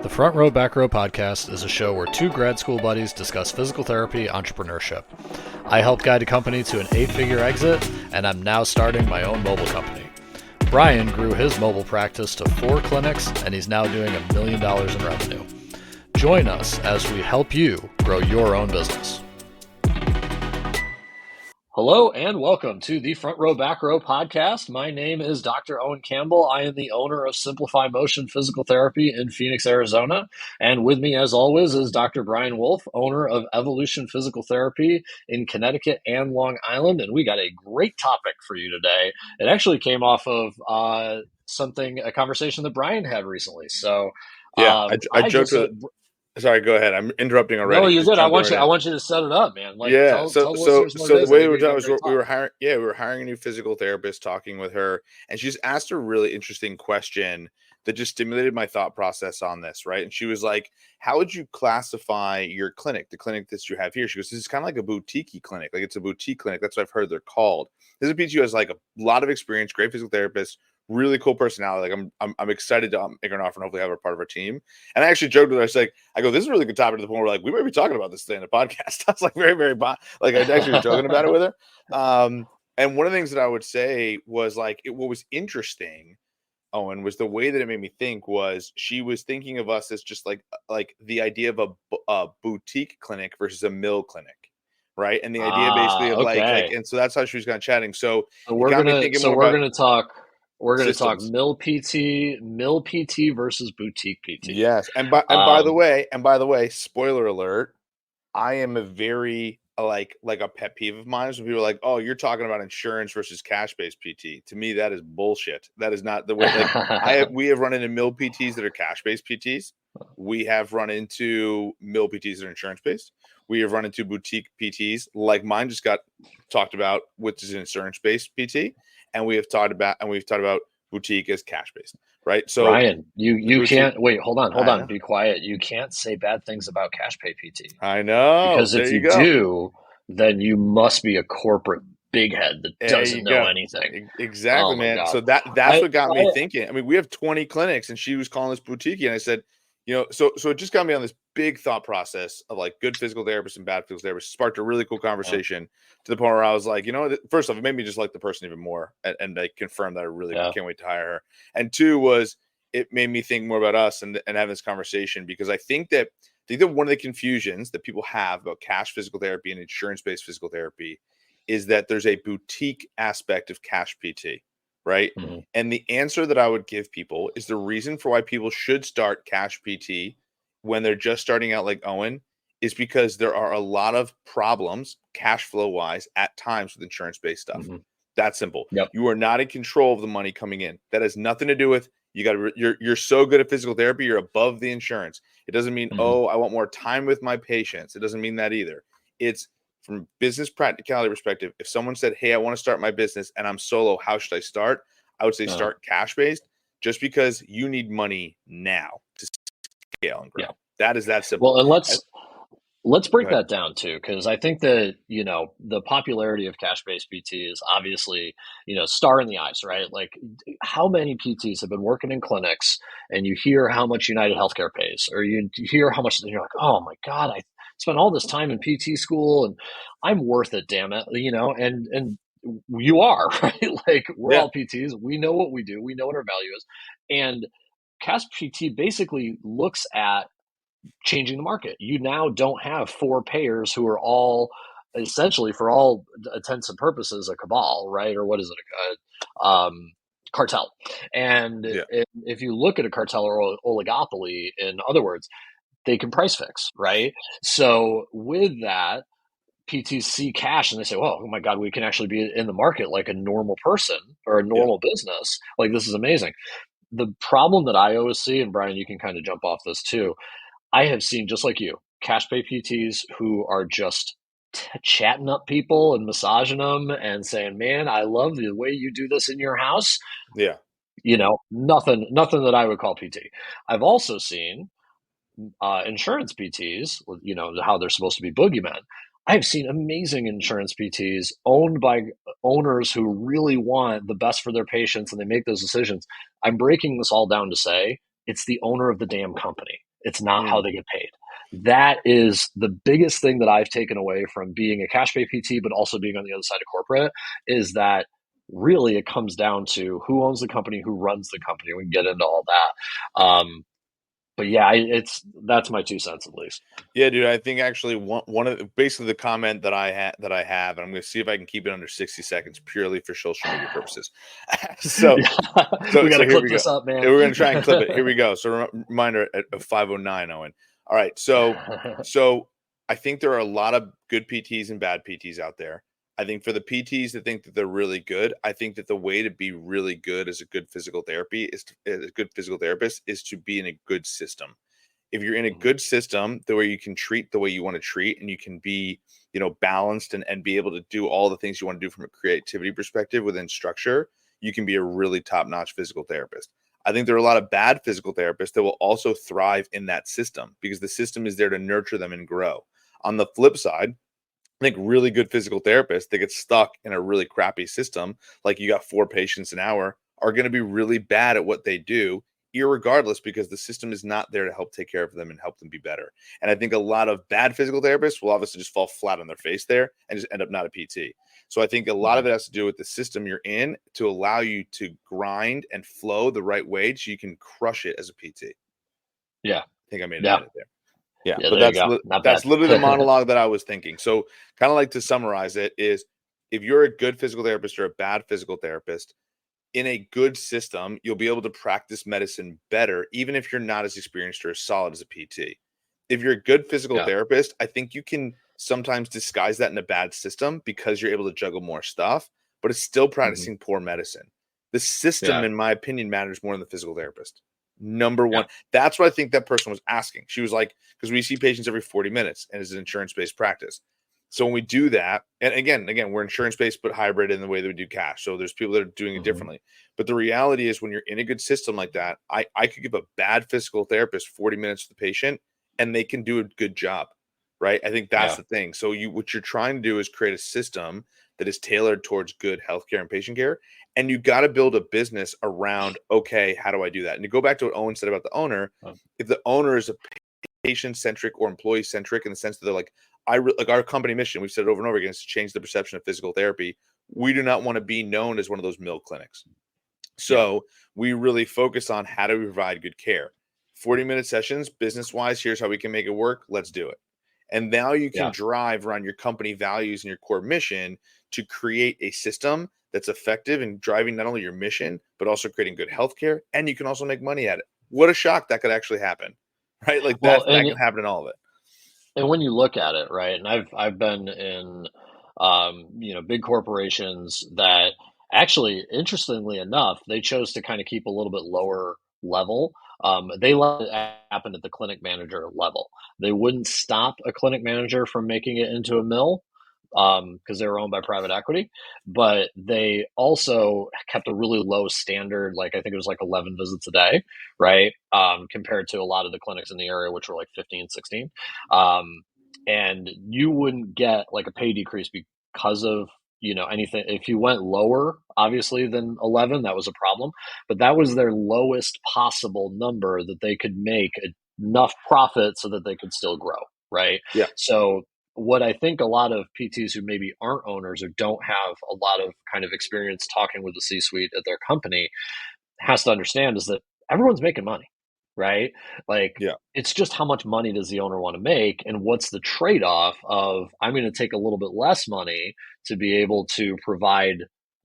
The Front Row Back Row podcast is a show where two grad school buddies discuss physical therapy entrepreneurship. I helped guide a company to an 8-figure exit, and I'm now starting my own mobile company. Brian grew his mobile practice to 4 clinics, and he's now doing $1 million in revenue. Join us as we help you grow your own business. Hello and welcome to the Front Row Back Row podcast. My name is Dr. Owen Campbell. I am the owner of Simplify Motion Physical Therapy in Phoenix, Arizona. And with me, as always, is Dr. Brian Wolf, owner of Evolution Physical Therapy in Connecticut and Long Island. And we got a great topic for you today. It actually came off of a conversation that Brian had recently. So yeah, I joked with. Sorry, go ahead. I'm interrupting already. No, you're good. I want you to set it up, man. Tell listeners what it is. The way we were talking was we were hiring a new physical therapist, talking with her, and she just asked a really interesting question that just stimulated my thought process on this, right? And she was like, how would you classify your clinic, the clinic that you have here? She goes, this is kind of like a boutique clinic. Like, it's a boutique clinic. That's what I've heard they're called. This is a PT who has like a lot of experience, great physical therapist, really cool personality. Like, I'm excited to make her an offer and hopefully have her part of our team. And I actually joked with her. I was like, this is a really good topic, to the point where like, we might be talking about this thing in a podcast. I was like, very, very, like, I actually was joking about it with her. And one of the things that I would say was like, what was interesting, Owen, was the way that it made me think was she was thinking of us as just like the idea of a boutique clinic versus a mill clinic. Right. And the idea basically of like, and so that's how she was kind of chatting. So we're going to talk mill PT versus boutique PT. Yes. And by the way, spoiler alert, I am a very like a pet peeve of mine is when people are like, oh, you're talking about insurance versus cash-based PT. To me, that is bullshit. That is not the way. Like, we have run into mill PTs that are cash-based PTs. We have run into mill PTs that are insurance-based. We have run into boutique PTs like mine just got talked about, which is an insurance-based PT. And we've talked about boutique as cash-based, right? So Ryan, you can't wait. Hold on. Be quiet. You can't say bad things about cash pay PT. I know, because if you do, then you must be a corporate big head that doesn't know anything. Exactly, man. God. So that's what got me thinking. I mean, we have 20 clinics, and she was calling this boutique, and I said, so it just got me on this big thought process of like good physical therapists and bad physical therapists. Sparked a really cool conversation to the point where I was like, first off, it made me just like the person even more, and I confirmed that I really can't wait to hire her. And two was it made me think more about us and have this conversation, because I think that one of the confusions that people have about cash physical therapy and insurance-based physical therapy is that there's a boutique aspect of cash PT. Right. Mm-hmm. And the answer that I would give people is the reason for why people should start cash PT when they're just starting out, like Owen, is because there are a lot of problems cash flow wise at times with insurance-based stuff. Mm-hmm. That's simple. Yep. You are not in control of the money coming in. That has nothing to do with you're so good at physical therapy, you're above the insurance. It doesn't mean, I want more time with my patients. It doesn't mean that either. It's from business practicality perspective. If someone said, hey, I want to start my business and I'm solo, how should I start? I would say start cash-based, just because you need money now to scale and grow. Yeah. That is that simple. Well, and let's break that down too, because I think that, the popularity of cash-based PT is obviously, star in the eyes, right? Like, how many PTs have been working in clinics and you hear how much United Healthcare pays, or you hear how much, and you're like, oh my God, I spent all this time in PT school and I'm worth it, damn it, and you are, right? Like, we're all PTs. We know what we do. We know what our value is. And cash PT basically looks at changing the market. You now don't have 4 payers who are all essentially, for all intents and purposes, a cabal, right? Or what is it? Cartel. And if you look at a cartel or oligopoly, in other words, they can price fix, right? So with that, PTs see cash and they say, well, oh my God, we can actually be in the market like a normal person or a normal business. Like, this is amazing. The problem that I always see, and Brian, you can kind of jump off this too, I have seen, just like you, cash pay PTs who are just chatting up people and massaging them and saying, man, I love the way you do this in your house. Yeah. Nothing that I would call PT. I've also seen insurance PTs, how they're supposed to be boogeymen. I've seen amazing insurance PTs owned by owners who really want the best for their patients, and they make those decisions. I'm breaking this all down to say it's the owner of the damn company. It's not how Mm. they get paid. That is the biggest thing that I've taken away from being a cash pay PT, but also being on the other side of corporate, is that really it comes down to who owns the company, who runs the company. We can get into all that. But yeah, that's my 2 cents at least. Yeah, dude. I think actually one of basically the comment that I have, and I'm going to see if I can keep it under 60 seconds purely for social media purposes. so Yeah, so we got so to here clip we go. this up, And man. we're going to try and clip it. Here we go. So reminder at 5:09, Owen. All right. So I think there are a lot of good PTs and bad PTs out there. I think for the PTs that think that they're really good, I think that the way to be really good as a good physical therapy as a good physical therapist is to be in a good system. If you're in a Mhm. good system, the way you can treat the way you want to treat, and you can be, balanced and be able to do all the things you want to do from a creativity perspective within structure, you can be a really top-notch physical therapist. I think there are a lot of bad physical therapists that will also thrive in that system because the system is there to nurture them and grow. On the flip side, I think really good physical therapists that get stuck in a really crappy system, like you got 4 patients an hour, are going to be really bad at what they do, irregardless, because the system is not there to help take care of them and help them be better. And I think a lot of bad physical therapists will obviously just fall flat on their face there and just end up not a PT. So I think a lot of Mhm. it has to do with the system you're in to allow you to grind and flow the right way so you can crush it as a PT. I Yeah, think I made a yeah, minute there. Yeah, yeah. but There you go. Not bad. that's literally the monologue that I was thinking. So, kind of like to summarize it is if you're a good physical therapist or a bad physical therapist, in a good system, you'll be able to practice medicine better, even if you're not as experienced or as solid as a PT. If you're a good physical Yeah. therapist, I think you can sometimes disguise that in a bad system because you're able to juggle more stuff, but it's still Hmm. practicing poor medicine. The system, Yeah. in my opinion, matters more than the physical therapist. Number Yeah. one. That's what I think that person was asking. She was like, because we see patients every 40 minutes and it's an insurance based practice. So when we do that, and again, we're insurance based but hybrid in the way that we do cash. So there's people that are doing it Hmm. differently. But the reality is when you're in a good system like that, I could give a bad physical therapist 40 minutes to the patient and they can do a good job. Right. I think that's Yeah. the thing. So what you're trying to do is create a system that is tailored towards good healthcare and patient care. And you got to build a business around, okay, how do I do that? And to go back to what Owen said about the owner, if the owner is a patient centric or employee centric in the sense that they're like, like our company mission, we've said it over and over again, is to change the perception of physical therapy. We do not want to be known as one of those mill clinics. Yeah. So we really focus on how do we provide good care. 40-minute sessions, business wise, here's how we can make it work. Let's do it. And now you can Yeah. drive around your company values and your core mission to create a system that's effective in driving not only your mission, but also creating good healthcare. And you can also make money at it. What a shock that could actually happen, right? Like Well, that can happen in all of it. and when you look at it, right, and I've been in, big corporations that actually, interestingly enough, they chose to kind of keep a little bit lower level. They let it happen at the clinic manager level. They wouldn't stop a clinic manager from making it into a mill because they were owned by private equity, but they also kept a really low standard. Like I think it was like 11 visits a day, right? Compared to a lot of the clinics in the area, which were like 15, 16. um, and you wouldn't get like a pay decrease because of anything. If you went lower obviously than 11, that was a problem, but that was their lowest possible number that they could make enough profit so that they could still grow, right? Yeah. So what I think a lot of PTs who maybe aren't owners or don't have a lot of kind of experience talking with the C suite at their company has to understand is that everyone's making money, right? Like Yeah. it's just how much money does the owner want to make and what's the trade-off of I'm going to take a little bit less money to be able to provide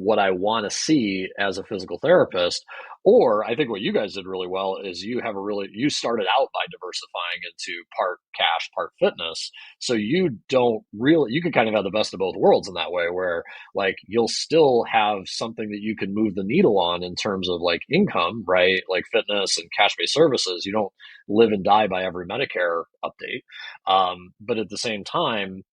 what I want to see as a physical therapist. Or I think what you guys did really well is you started out by diversifying into part cash, part fitness. So you could kind of have the best of both worlds in that way where like you'll still have something that you can move the needle on in terms of like income, right? Like fitness and cash based services. You don't live and die by every Medicare update. But at the same time,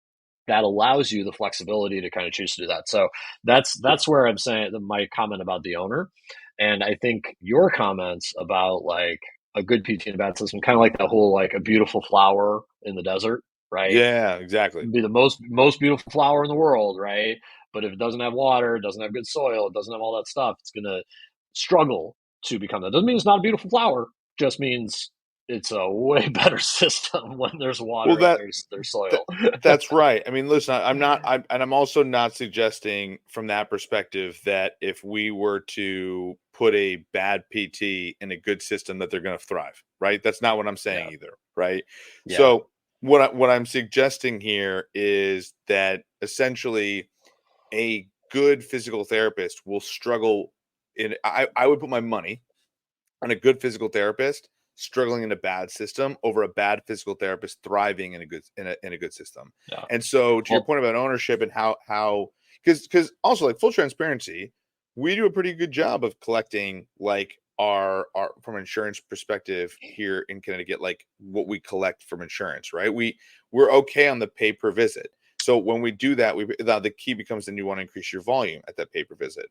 that allows you the flexibility to kind of choose to do that. So that's where I'm saying that my comment about the owner. And I think your comments about like a good PT and a bad system, kind of like that whole like a beautiful flower in the desert, right? Yeah, exactly. Be the most beautiful flower in the world, right? But if it doesn't have water, it doesn't have good soil, it doesn't have all that stuff, it's gonna struggle to become that. Doesn't mean it's not a beautiful flower. Just means it's a way better system when there's Well, water and that there's Th- soil. that's right. I mean, listen, I'm also not suggesting from that perspective that if we were to put a bad PT in a good system that they're going to thrive, right? That's not what I'm saying Yeah, either, right? yeah, So what I'm suggesting here is that essentially a good physical therapist will struggle I would put my money on a good physical therapist struggling in a bad system over a bad physical therapist thriving in a good system. yeah. And so to your Well, point about ownership and how because also like full transparency, we do a pretty good job of collecting like our from an insurance perspective here in Connecticut, like what we collect from insurance, right? We're okay on the pay per visit. So when we do that, the key becomes then you want to increase your volume at that pay per visit.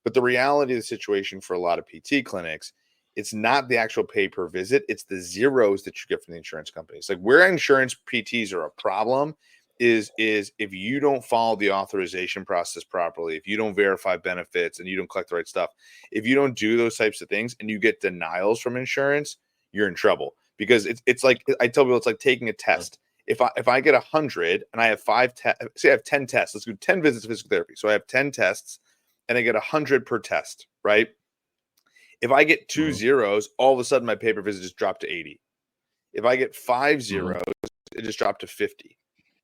But the reality of the situation for a lot of PT clinics, it's not the actual pay per visit, it's the zeros that you get from the insurance companies. Like where insurance PTs are a problem is if you don't follow the authorization process properly, if you don't verify benefits and you don't collect the right stuff, if you don't do those types of things and you get denials from insurance, you're in trouble. Because it's like I tell people it's like taking a test. If I get 100 and I have say I have 10 tests, let's do 10 visits of physical therapy. So I have 10 tests and I get 100 per test, right? If I get two mhm, zeros, all of a sudden my pay per visit just dropped to 80. If I get five mhm, zeros, it just dropped to 50.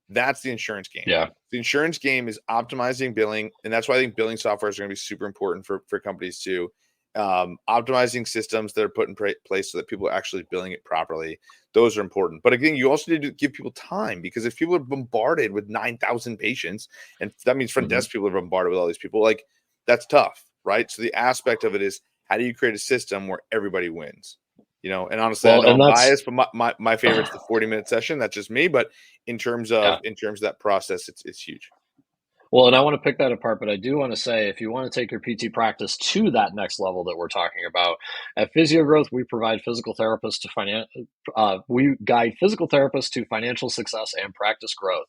That's the insurance game. yeah. The insurance game is optimizing billing, and that's why I think billing software is going to be super important for companies too. Optimizing systems that are put in place so that people are actually billing it properly. Those are important. But again, you also need to give people time because if people are bombarded with 9,000 patients, and that means front Mhm. desk people are bombarded with all these people, like that's tough, right? So the aspect of it is how do you create a system where everybody wins? And honestly, I Well, know and I'm that's biased, but my favorite's the 40-minute session. That's just me. But yeah. in terms of that process, it's huge. Well, and I want to pick that apart, but I do want to say if you want to take your PT practice to that next level that we're talking about, at Physio Growth, we provide physical therapists to we guide physical therapists to financial success and practice growth.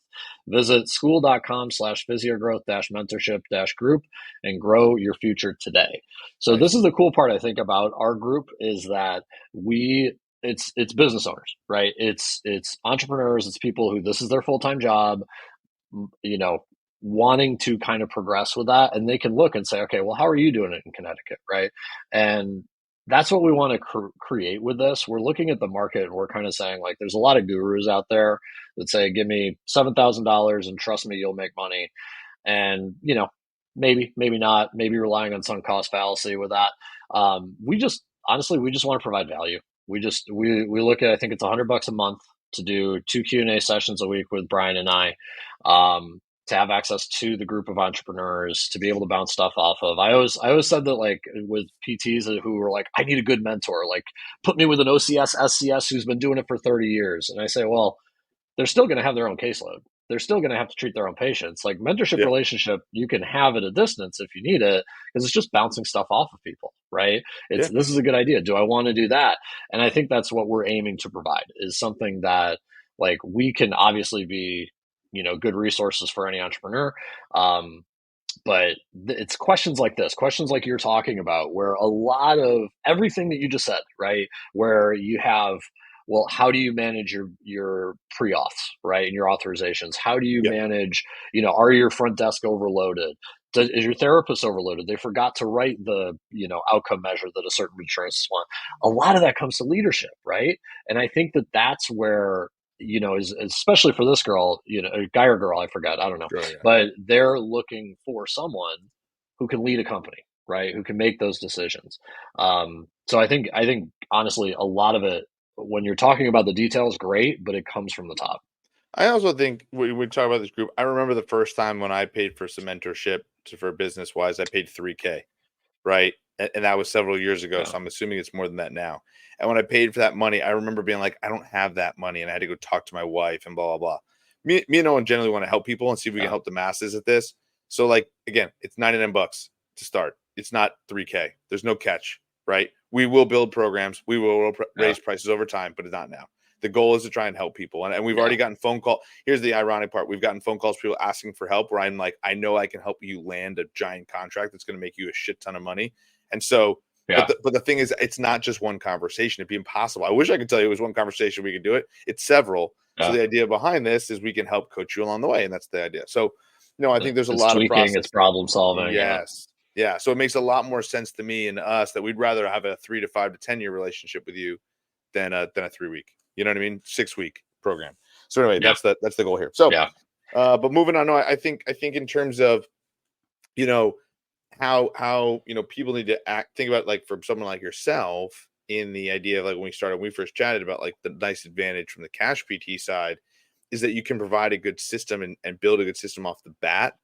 Visit school.com/physiogrowth-mentorship-group and grow your future today. So this Nice. is the cool part I think about our group is that we it's business owners, right? It's entrepreneurs, it's people who this is their full-time job, you know, wanting to kind of progress with that. And they can look and say, okay, well, how are you doing it in Connecticut? Right. And that's what we want to create with this. We're looking at the market and we're kind of saying, like, there's a lot of gurus out there that say, give me $7,000 and trust me, you'll make money. And, maybe not, maybe relying on some cost fallacy with that. We just, honestly, we just want to provide value. We look at, I think it's $100 a month to do 2 Q&A sessions a week with Brian and I, to have access to the group of entrepreneurs, to be able to bounce stuff off of. I always said that, like, with PTs who were like, I need a good mentor, like put me with an OCS SCS who's been doing it for 30 years. And I say, well, they're still going to have their own caseload. They're still going to have to treat their own patients. Like, mentorship Yeah. relationship, you can have at a distance if you need it, because it's just bouncing stuff off of people, right? It's Yeah. this is a good idea. Do I want to do that? And I think that's what we're aiming to provide is something that, like, we can obviously be, good resources for any entrepreneur. But it's questions like this, questions like you're talking about, where a lot of everything that you just said, right? Where you have, well, how do you manage your pre-auths, right, and your authorizations? How do you Yeah. manage, are your front desk overloaded? Is your therapist overloaded? They forgot to write the, outcome measure that a certain insurance want. A lot of that comes to leadership, right? And I think that that's where, is especially for this girl, a guy or girl, I forgot, I don't know, Sure. Yeah. but they're looking for someone who can lead a company, right? Who can make those decisions. So I think honestly, a lot of it, when you're talking about the details, great, but it comes from the top. I also think when we talk about this group, I remember the first time when I paid for some mentorship for business wise, I paid 3K, right? And that was several years ago. Yeah, So I'm assuming it's more than that now. And when I paid for that money, I remember being like, I don't have that money. And I had to go talk to my wife and blah, blah, blah. Me and Owen generally want to help people and see if we can yeah, help the masses at this. So, like, again, it's 99 bucks to start. It's not 3K. There's no catch, right? We will build programs. We will yeah, raise prices over time, but it's not now. The goal is to try and help people. And we've yeah, already gotten phone call. Here's the ironic part. We've gotten phone calls, people asking for help where I'm like, I know I can help you land a giant contract that's going to make you a shit ton of money. And so Yeah. But the thing is, it's not just one conversation. It'd be impossible. I wish I could tell you it was one conversation we could do it. It's several. So Yeah. the idea behind this is we can help coach you along the way, and that's the idea. So, I think there's a It's lot of tweaking, it's process. problem solving. Yeah. Yes. Yeah. So it makes a lot more sense to me and to us that we'd rather have a 3 to 5 to 10 year relationship with you than a 3 week. You know what I mean? 6 week program. So anyway, Yeah. that's the goal here. So, Yeah. but moving on, no, I think in terms of you know how people need to think about, like, for someone like yourself, in the idea of, like, when we first chatted about, like, the nice advantage from the cash PT side is that you can provide a good system and build a good system off the bat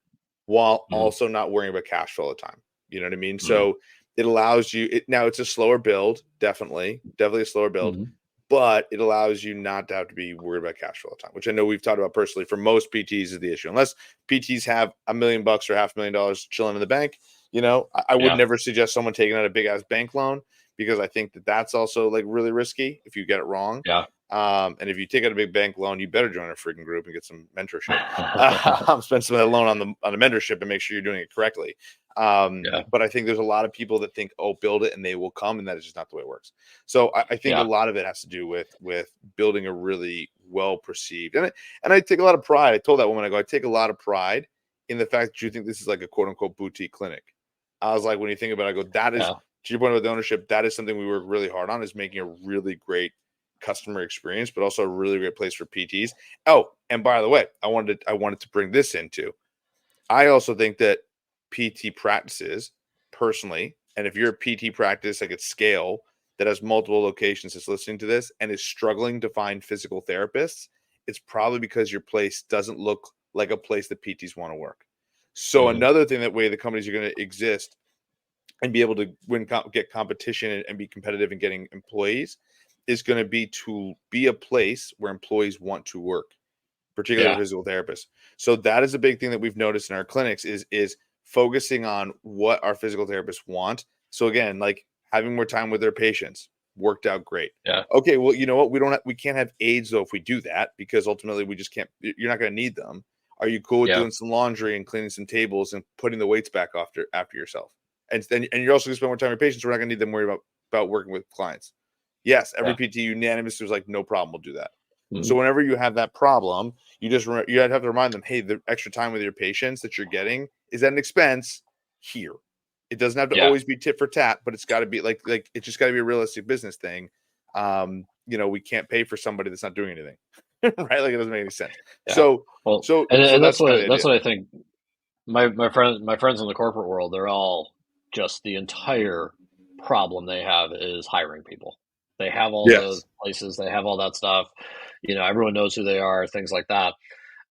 while Mhm. also not worrying about cash flow all the time. You know what I mean? Mhm. So it allows you now it's a slower build, definitely a slower build, Mhm. but it allows you not to have to be worried about cash flow all the time, which I know we've talked about personally. For most PTs is the issue. Unless PTs have $1 million or $500,000 chilling in the bank, I would Yeah. never suggest someone taking out a big ass bank loan, because I think that that's also, like, really risky if you get it wrong. Yeah. And if you take out a big bank loan, you better join a freaking group and get some mentorship. Spend some of that loan on the mentorship and make sure you're doing it correctly. Yeah. But I think there's a lot of people that think, oh, build it and they will come, and that is just not the way it works. So I think a Yeah. lot of it has to do with building a really well perceived, and I take a lot of pride. I told that woman, I go, I take a lot of pride in the fact that you think this is like a quote unquote boutique clinic. I was like, when you think about it, I go, that is, Yeah. to your point about the ownership, that is something we work really hard on, is making a really great customer experience, but also a really great place for PTs. Oh, and by the way, I wanted to bring this into. I also think that PT practices, personally, and if you're a PT practice, like, at scale, that has multiple locations, that's listening to this and is struggling to find physical therapists, it's probably because your place doesn't look like a place that PTs want to work. So Mhm. another thing, that way the companies are going to exist and be able to get competition and be competitive in getting employees, is going to be a place where employees want to work, particularly Yeah. for physical therapists. So that is a big thing that we've noticed in our clinics, is focusing on what our physical therapists want. So again, like, having more time with their patients worked out great. Yeah. Okay, well, you know what? We can't have aides though if we do that, because ultimately we just can't. You're not going to need them. Are you cool with Yeah. doing some laundry and cleaning some tables and putting the weights back after yourself? And you're also going to spend more time with patients. We're not going to need them worry about working with clients. Yes, every Yeah. PT unanimously was like, no problem, we'll do that. So Mhm. whenever you have that problem, you have to remind them, hey, the extra time with your patients that you're getting is at an expense here. It doesn't have to Yeah. always be tit for tat, but it's got to be like it's just got to be a realistic business thing. We can't pay for somebody that's not doing anything, right? Like, it doesn't make any sense. Yeah. So Well, so so and that's kind of the that's idea. what I think. My friends in the corporate world, they're all just the entire problem they have is hiring people. They have all the Yes. places, they have all that stuff. Everyone knows who they are, things like that.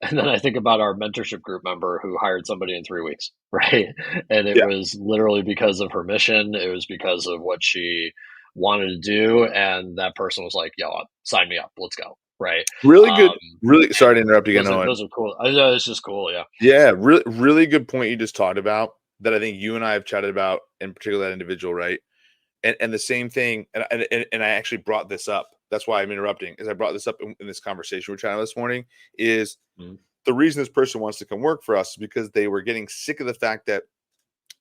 And then I think about our mentorship group member who hired somebody in 3 weeks, right? And it Yeah. was literally because of her mission. It was because of what she wanted to do, and that person was like, "Yo, sign me up. Let's go." Right? Really good. Um, Really sorry and to interrupt again, those are Owen. those are cool. I know it's just cool. Yeah. Yeah, really, really good point you just talked about, that I think you and I have chatted about, in particular that individual, right? And the same thing, and I actually brought this up. That's why I'm interrupting, is I brought this up in this conversation we're chatting this morning. Is Mhm. the reason this person wants to come work for us is because they were getting sick of the fact that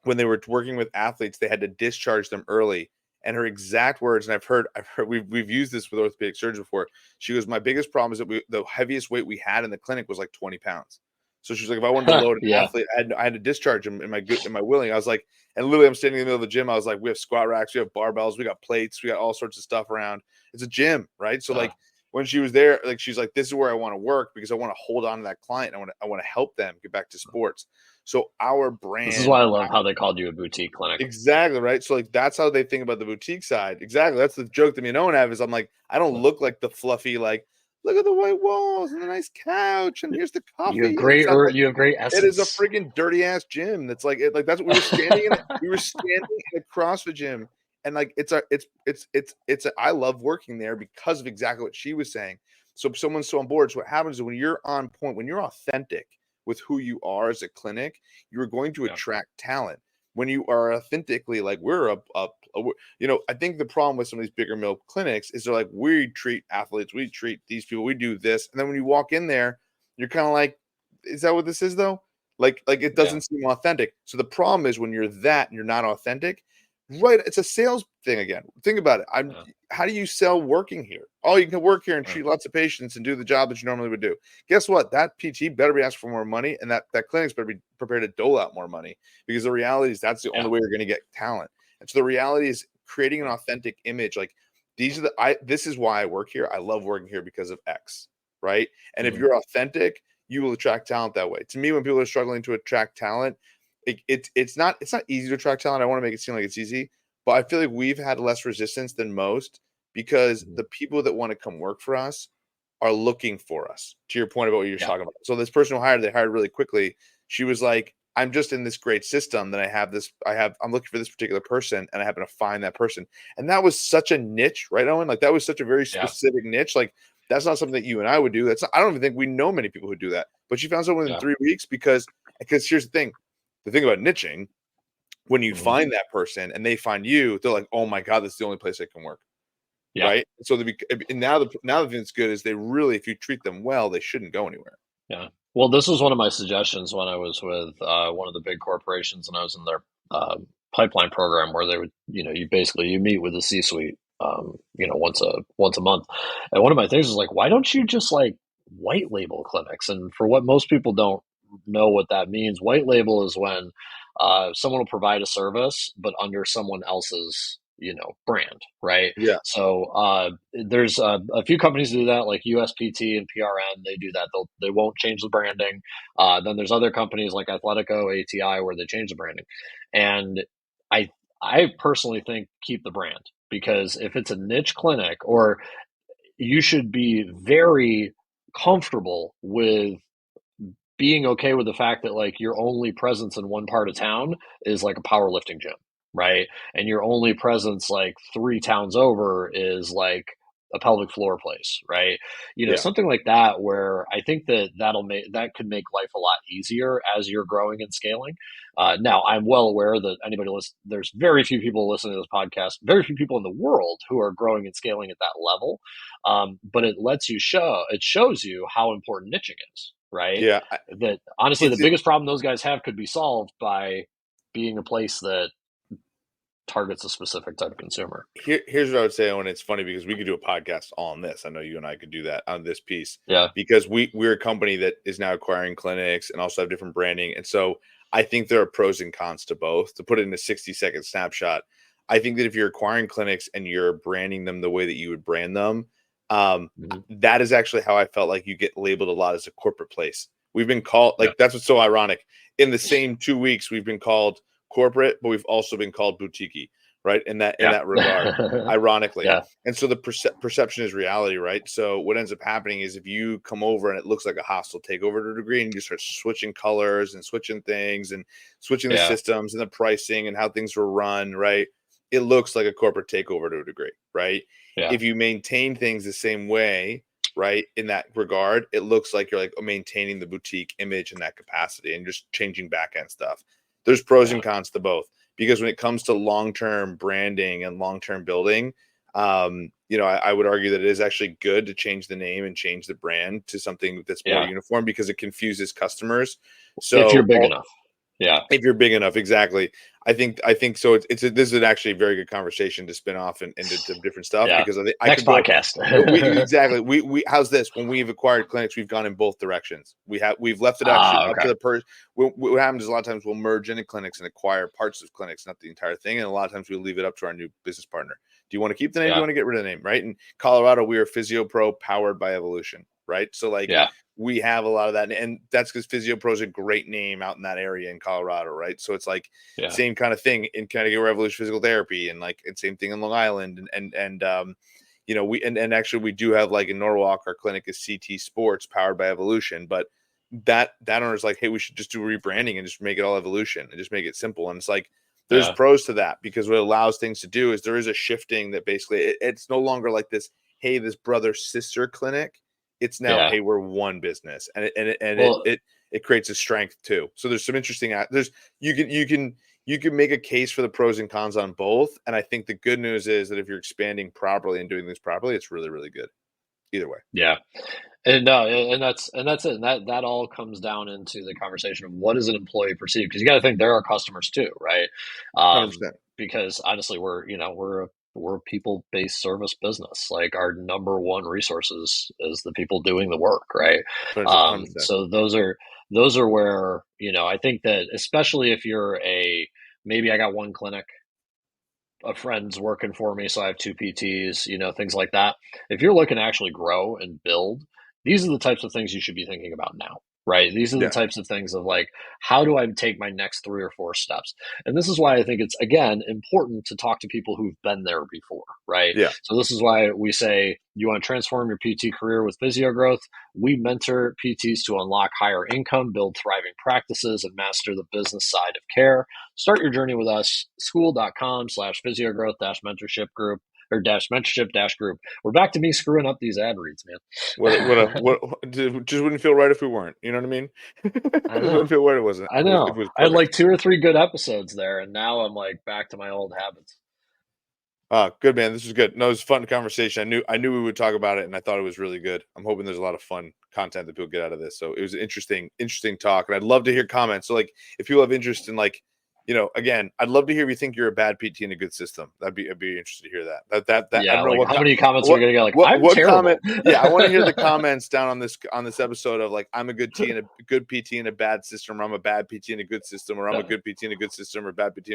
when they were working with athletes, they had to discharge them early. And her exact words, and I've heard we've used this with orthopedic surgeons before. She goes, my biggest problem is that the heaviest weight we had in the clinic was like 20 pounds. So she's like, if I wanted to load an Yeah. athlete, I had to discharge him in my willing. I was like, and literally, I'm standing in the middle of the gym. I was like, we have squat racks, we have barbells, we got plates, we got all sorts of stuff around. It's a gym, right? So, Uh, like, when she was there, like, she's like, this is where I want to work, because I want to hold on to that client. I want to help them get back to sports. So our this is brand. why I love how they called you a boutique clinic. Exactly, right? So, like, that's how they think about the boutique side. Exactly. That's the joke that me and Owen have, is I'm like, I don't look like the fluffy, like, look at the white walls and the nice couch and here's the coffee. And it's not like, You have great it is a essence. friggin' dirty ass gym. That's like it, like that's what we were standing in a CrossFit gym, and like I love working there because of exactly what she was saying. So if someone's so on board. So what happens is, when you're on point, when you're authentic with who you are as a clinic, you're going to Yeah. attract talent. When you are authentically, like, we're I think the problem with some of these bigger mill clinics is they're like, we treat athletes, we treat these people, we do this. And then when you walk in there, you're kind of like, is that what this is though? Like it Yeah. doesn't seem authentic. So the problem is, when you're that and you're not authentic, Right. It's a sales thing again. Think about it. Yeah. How do you sell working here? Oh, you can work here and Yeah. treat lots of patients and do the job that you normally would do. Guess what? That PT better be asking for more money, and that clinic's better be prepared to dole out more money, because the reality is that's the only Yeah. way you're going to get talent. And so the reality is creating an Yeah. authentic image. Like, this is why I work here. I love working here because of X, right? And if Mhm. you're authentic, you will attract talent that way. To me, when people are struggling to attract talent, it's not easy to attract talent. I want to make it seem like it's easy, but I feel like we've had less resistance than most, because Mhm. the people that want to come work for us are looking for us. To your point about what you're Yeah. talking about. So this person who they hired really quickly. She was like, I'm just in this great system that I'm looking for this particular person, and I happen to find that person. And that was such a niche, right, Owen? Like, that was such a very Yeah. specific niche. Like, that's not something that you and I would do. I don't even think we know many people who do that. But she found someone in Yeah. 3 weeks, because here's the thing about niching, when you Mhm. find that person and they find you, they're like, "Oh my god, that's the only place I can work." Yeah. Right? So and now the thing that's good is, they really, if you treat them well, they shouldn't go anywhere. Yeah. Well, this was one of my suggestions when I was with one of the big corporations, and I was in their pipeline program where they would, you meet with the C-suite, once a month. And one of my things is like, why don't you just like white label clinics? And for what most people don't know what that means, white label is when someone will provide a service, but under someone else's, brand, right? Yeah. So there's a few companies do that, like USPT and PRN. They do that. They won't change the branding. Then there's other companies like Athletico, ATI, where they change the branding. And I I personally think keep the brand, because if it's a niche clinic, or you should be very comfortable with being okay with the fact that like your only presence in one part of town is like a powerlifting gym, right? And your only presence like three towns over is like a pelvic floor place, right? Yeah. Something like that, where I think that could make life a lot easier as you're growing and scaling. Now, I'm well aware that there's very few people listening to this podcast, very few people in the world who are growing and scaling at that level. But it shows you how important niching is, right? Yeah. That honestly, the It's biggest problem those guys have could be solved by being a place that targets a specific type of consumer. Here's what I would say, Owen. It's funny because we could do a podcast on this. I know you and I could do that on this piece, Yeah. because we're a company that is now acquiring clinics and also have different branding. And so I think there are pros and cons to both. To put it in a 60-second snapshot, I think that if you're acquiring clinics and you're branding them the way that you would brand them, Hmm. that is actually how I felt like you get labeled a lot as a corporate place. We've been called, Yeah. like, that's what's so ironic. In the same 2 weeks, we've been called corporate, but we've also been called boutique, right? In that regard, Yeah. ironically. Yeah. And so the perception is reality, right? So what ends up happening is, if you come over and it looks like a hostile takeover to a degree, and you start switching colors and switching things and switching the Yeah. systems and the pricing and how things were run, right? It looks like a corporate takeover to a degree, right? Yeah. If you maintain things the same way, right, in that regard, it looks like you're like maintaining the boutique image in that capacity and just changing back end stuff. There's pros Yeah. and cons to both, because when it comes to long-term branding and long-term building, I would argue that it is actually good to change the name and change the brand to something that's more Yeah. uniform, because it confuses customers. If you're So big enough. Yeah. if you're big enough, exactly. I think so. This is actually a very good conversation to spin off and into different stuff, Yeah. because I Next could go. podcast. We exactly. We how's this? When we've acquired clinics, we've gone in both directions. We've left it actually up Okay. to the person. What happens is, a lot of times we'll merge into clinics and acquire parts of clinics, not the entire thing. And a lot of times we leave it up to our new business partner. Do you want to keep the name? Do you Yeah. want to get rid of the name? Right? In Colorado, we are PhysioPro, powered by Evolution. Right? So like, Yeah. we have a lot of that, and that's because PhysioPro is a great name out in that area in Colorado, right? So it's like Yeah. same kind of thing in Connecticut Revolution Physical Therapy, and like and same thing in Long Island, and actually we do have, like, in Norwalk, our clinic is CT Sports, powered by Evolution, but that owner's like, hey, we should just do rebranding and just make it all Evolution and just make it simple. And it's like, there's Yeah. pros to that, because what it allows things to do is there is a shifting that basically it's no longer like this, hey, this brother sister clinic. It's now, Yeah. hey, we're one business, and Well, it creates a strength too. So there's some interesting there's you can make a case for the pros and cons on both. And I think the good news is that if you're expanding properly and doing this properly, it's really, really good either way. yeah. And no, and that's it. And that all comes down into the conversation of what does an employee perceive? Because you got to think there are customers too, right? 100%. Because honestly, we're a people based service business. Like our number one resources is the people doing the work, right? 100%. So those are where I think that especially if you're maybe I got one clinic, a friend's working for me, so I have two PTs, things like that. If you're looking to actually grow and build, these are the types of things you should be thinking about now, right? These are the Yeah. types of things of like, how do I take my next 3 or 4 steps? And this is why I think it's, again, important to talk to people who've been there before, right? Yeah. So this is why we say you want to transform your PT career with physio growth. We mentor PTs to unlock higher income, build thriving practices, and master the business side of care. Start your journey with us, school.com/physiogrowth mentorship group or mentorship group. We're back to me screwing up these ad reads, man. Just wouldn't feel right if we weren't. You know what I mean? I Just know. wouldn't feel right. It wasn't. I If it know. was I had like perfect. 2 or 3 good episodes there, and now I'm like back to my old habits. Good, man. This was good. No, it was a fun conversation. I knew we would talk about it, and I thought it was really good. I'm hoping there's a lot of fun content that people get out of this. So it was an interesting talk, and I'd love to hear comments. So like, if people have interest in like, again, I'd love to hear if you think you're a bad PT in a good system. I'd be interested to hear that. That I Yeah, don't know like how many comments are we gonna get? Like, I'm what terrible. comment. Yeah, I want to hear the comments down on this episode of like, I'm a good T and a good PT in a bad system, or I'm a bad PT in a good system, or I'm a good PT in a good system, or bad PT.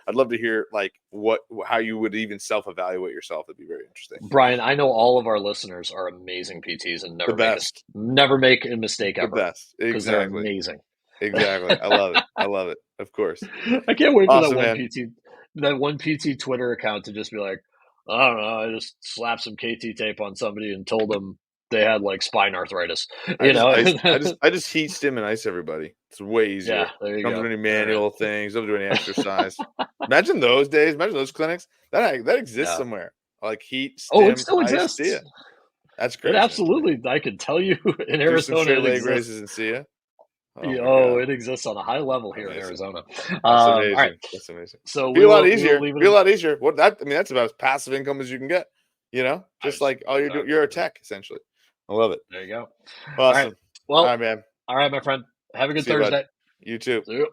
I'd love to hear like how you would even self-evaluate yourself. It'd be very interesting. Brian, I know all of our listeners are amazing PTs and The best. never make a mistake The ever best. because they're Exactly. amazing. Exactly. I love it. I love it. Of course. I can't wait for Awesome, man. that one PT Twitter account to just be like, I don't know, I just slapped some KT tape on somebody and told them they had like spine arthritis. I You just know? ice. I just heat, stim, and ice everybody. It's way Yeah, easier. there you Don't do go. any All right. manual things. Don't do any exercise. Imagine those days. Imagine those clinics. That exists Yeah. somewhere. Like heat, Oh, it stim, still ice. See exists. ya. That's It craziness to me. absolutely, I can tell you in Do some Arizona, straight it leg exists. raises and see ya. Oh my Oh, god. it exists on a high level here in Amazing. Arizona. That's All right. amazing. That's amazing. So Be a lot we will easier. leave it Be a in, lot easier. That's about as passive income as you can get. Just like all you're doing, exactly. you're a tech essentially. I love it. There you go. All right. Awesome. All Well, right, man. all right, my friend. Have a good See you, bud. Thursday. You too. See you.